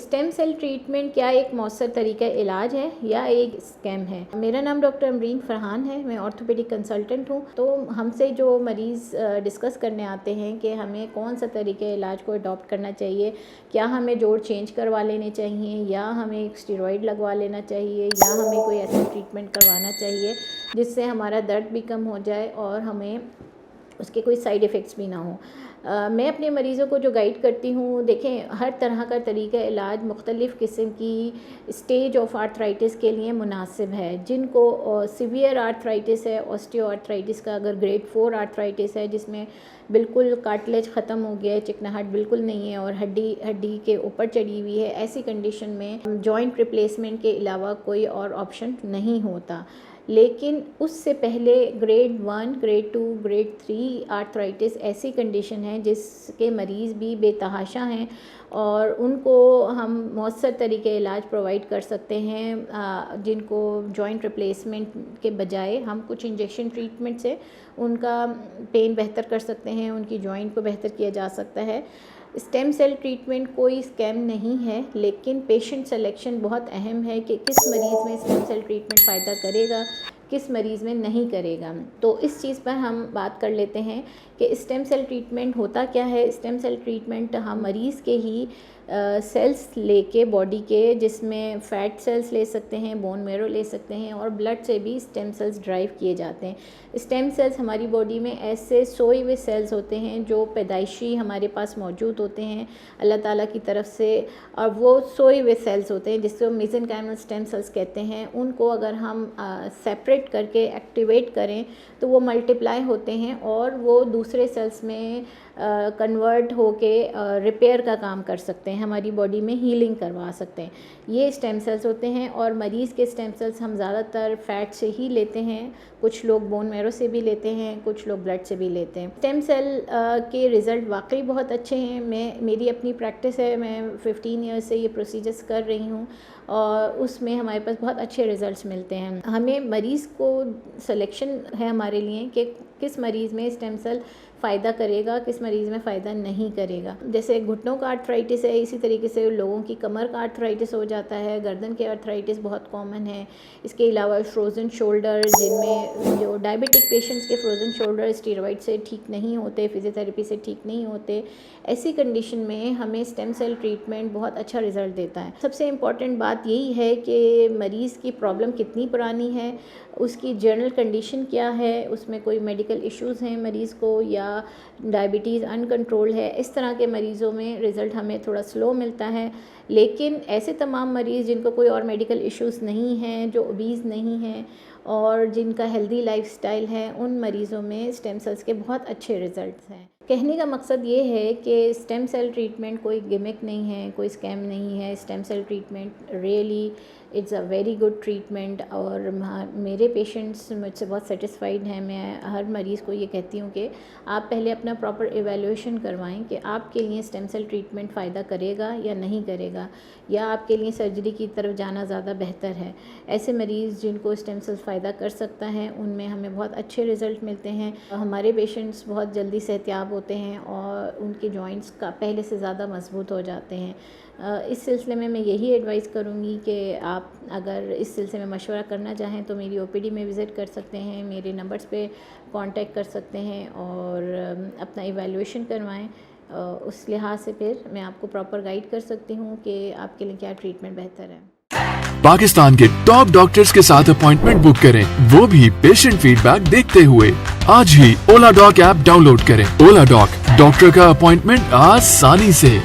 Stem cell treatment क्या एक मौसर तरीका इलाज है या एक स्कैम है? मेरा नाम डॉक्टर अमरीन फरहान है, मैं ऑर्थोपेडिक कंसल्टेंट हूँ। तो हमसे जो मरीज़ डिस्कस करने आते हैं कि हमें कौन सा तरीका इलाज को अडॉप्ट करना चाहिए, क्या हमें जोड़ चेंज करवा लेने चाहिए या हमें एक स्टेरॉइड लगवा लेना चाहिए या हमें कोई ऐसा ट्रीटमेंट करवाना चाहिए जिससे हमारा दर्द भी कम हो जाए और हमें उसके कोई साइड इफ़ेक्ट्स भी ना हो। मैं अपने मरीज़ों को जो गाइड करती हूँ, देखें हर तरह का तरीका इलाज मुख्तलिफ़ किस्म की स्टेज ऑफ आर्थराइटिस के लिए मुनासिब है। जिनको सीवियर आर्थराइटिस है, ऑस्टियो आर्थराइटिस का अगर ग्रेड 4 आर्थराइटिस है जिसमें बिल्कुल कार्टिलेज ख़त्म हो गया है, चिकनाहट बिल्कुल नहीं है और हड्डी के ऊपर चढ़ी हुई है, ऐसी कंडीशन में जॉइंट रिप्लेसमेंट के अलावा कोई और ऑप्शन नहीं होता। लेकिन उससे पहले ग्रेड 1, ग्रेड 2, ग्रेड 3 आर्थराइटिस ऐसी कंडीशन है जिसके मरीज़ भी बेतहाशा हैं और उनको हम मौसर तरीके इलाज प्रोवाइड कर सकते हैं, जिनको जॉइंट रिप्लेसमेंट के बजाय हम कुछ इंजेक्शन ट्रीटमेंट से उनका पेन बेहतर कर सकते हैं, उनकी जॉइंट को बेहतर किया जा सकता है। स्टेम सेल ट्रीटमेंट कोई स्कैम नहीं है, लेकिन पेशेंट सिलेक्शन बहुत अहम है कि किस मरीज़ में स्टेम सेल ट्रीटमेंट फ़ायदा करेगा, किस मरीज़ में नहीं करेगा। तो इस चीज़ पर हम बात कर लेते हैं कि स्टेम सेल ट्रीटमेंट होता क्या है। स्टेम सेल ट्रीटमेंट हम मरीज़ के ही सेल्स लेके बॉडी के, जिसमें फ़ैट सेल्स ले सकते हैं, बोन मेरो ले सकते हैं और ब्लड से भी स्टेम सेल्स ड्राइव किए जाते हैं। स्टेम सेल्स हमारी बॉडी में ऐसे सोए हुए सेल्स होते हैं जो पैदाइशी हमारे पास मौजूद होते हैं अल्लाह ताला की तरफ से, और वो सोए हुए सेल्स होते हैं जिसको मेसेनकाइमल स्टेम सेल्स कहते हैं। उनको अगर हम सेपरेट करके एक्टिवेट करें तो वो मल्टीप्लाई होते हैं और वो दूसरे सेल्स में कन्वर्ट होके रिपेयर का काम कर सकते हैं, हमारी बॉडी में हीलिंग करवा सकते हैं। ये स्टेम सेल्स होते हैं और मरीज़ के स्टेम सेल्स हम ज़्यादातर फ़ैट से ही लेते हैं, कुछ लोग बोन मेरो से भी लेते हैं, कुछ लोग ब्लड से भी लेते हैं। स्टेम सेल के रिज़ल्ट वाकई बहुत अच्छे हैं। मेरी अपनी प्रैक्टिस है, मैं 15 ईयर्स से ये प्रोसीजर्स कर रही हूँ और उसमें हमारे पास बहुत अच्छे रिज़ल्ट्स मिलते हैं। हमें मरीज़ को सिलेक्शन है हमारे लिए कि किस मरीज़ में स्टेम सेल फ़ायदा करेगा, किस मरीज़ में फ़ायदा नहीं करेगा। जैसे घुटनों का आर्थराइटिस है, इसी तरीके से लोगों की कमर का आर्थराइटिस हो जाता है, गर्दन के आर्थराइटिस बहुत कॉमन है। इसके अलावा फ्रोज़न शोल्डर, जिनमें जो डायबिटिक पेशेंट्स के फ्रोज़न शोल्डर स्टेरॉइड से ठीक नहीं होते, फिजियोथेरेपी से ठीक नहीं होते, ऐसी कंडीशन में हमें स्टेम सेल ट्रीटमेंट बहुत अच्छा रिज़ल्ट देता है। सबसे इम्पॉर्टेंट बात यही है कि मरीज़ की प्रॉब्लम कितनी पुरानी है, उसकी जनरल कंडीशन क्या है, उसमें कोई मेडिकल इश्यूज़ हैं मरीज़ को या डायबिटीज़ अनकंट्रोल है। इस तरह के मरीज़ों में रिज़ल्ट हमें थोड़ा स्लो मिलता है। लेकिन ऐसे तमाम मरीज़ जिनको कोई और मेडिकल इश्यूज़ नहीं हैं, जो ओबीज़ नहीं हैं और जिनका हेल्दी लाइफस्टाइल है, उन मरीज़ों में स्टेम सेल्स के बहुत अच्छे रिज़ल्ट्स हैं। कहने का मकसद ये है कि स्टेम सेल ट्रीटमेंट कोई गिमिक नहीं है, कोई स्कैम नहीं है। Stem cell treatment really it's a very good treatment और मेरे पेशेंट्स मुझसे बहुत सेटिस्फाइड हैं। मैं हर मरीज़ को ये कहती हूँ कि आप पहले अपना प्रॉपर एवेल्यूएशन करवाएं कि आपके लिए स्टेम सेल ट्रीटमेंट फ़ायदा करेगा या नहीं करेगा, या आपके लिए सर्जरी की तरफ जाना ज़्यादा बेहतर है। ऐसे मरीज़ जिनको स्टेम सेल फ़ायदा कर सकता है, उनमें हमें बहुत अच्छे रिज़ल्ट मिलते हैं। हमारे पेशेंट्स बहुत जल्दी सेहतियाब होते हैं और उनके जॉइंट्स का पहले से ज़्यादा मजबूत हो जाते हैं। इस सिलसिले में मैं यही एडवाइस करूँगी कि आप अगर इस सिलसिले में मशवरा करना चाहें तो मेरी ओपीडी में विज़िट कर सकते हैं, मेरे नंबर्स पे कांटेक्ट कर सकते हैं और अपना इवैल्यूएशन करवाएं। उस लिहाज से फिर मैं आपको प्रॉपर गाइड कर सकती हूँ कि आपके लिए क्या ट्रीटमेंट बेहतर है। पाकिस्तान के टॉप डॉक्टर्स के साथ अपॉइंटमेंट बुक करें, वो भी पेशेंट फीडबैक देखते हुए। आज ही ओला डॉक ऐप डाउनलोड करें। ओला डॉक, डॉक्टर का अपॉइंटमेंट आसानी से।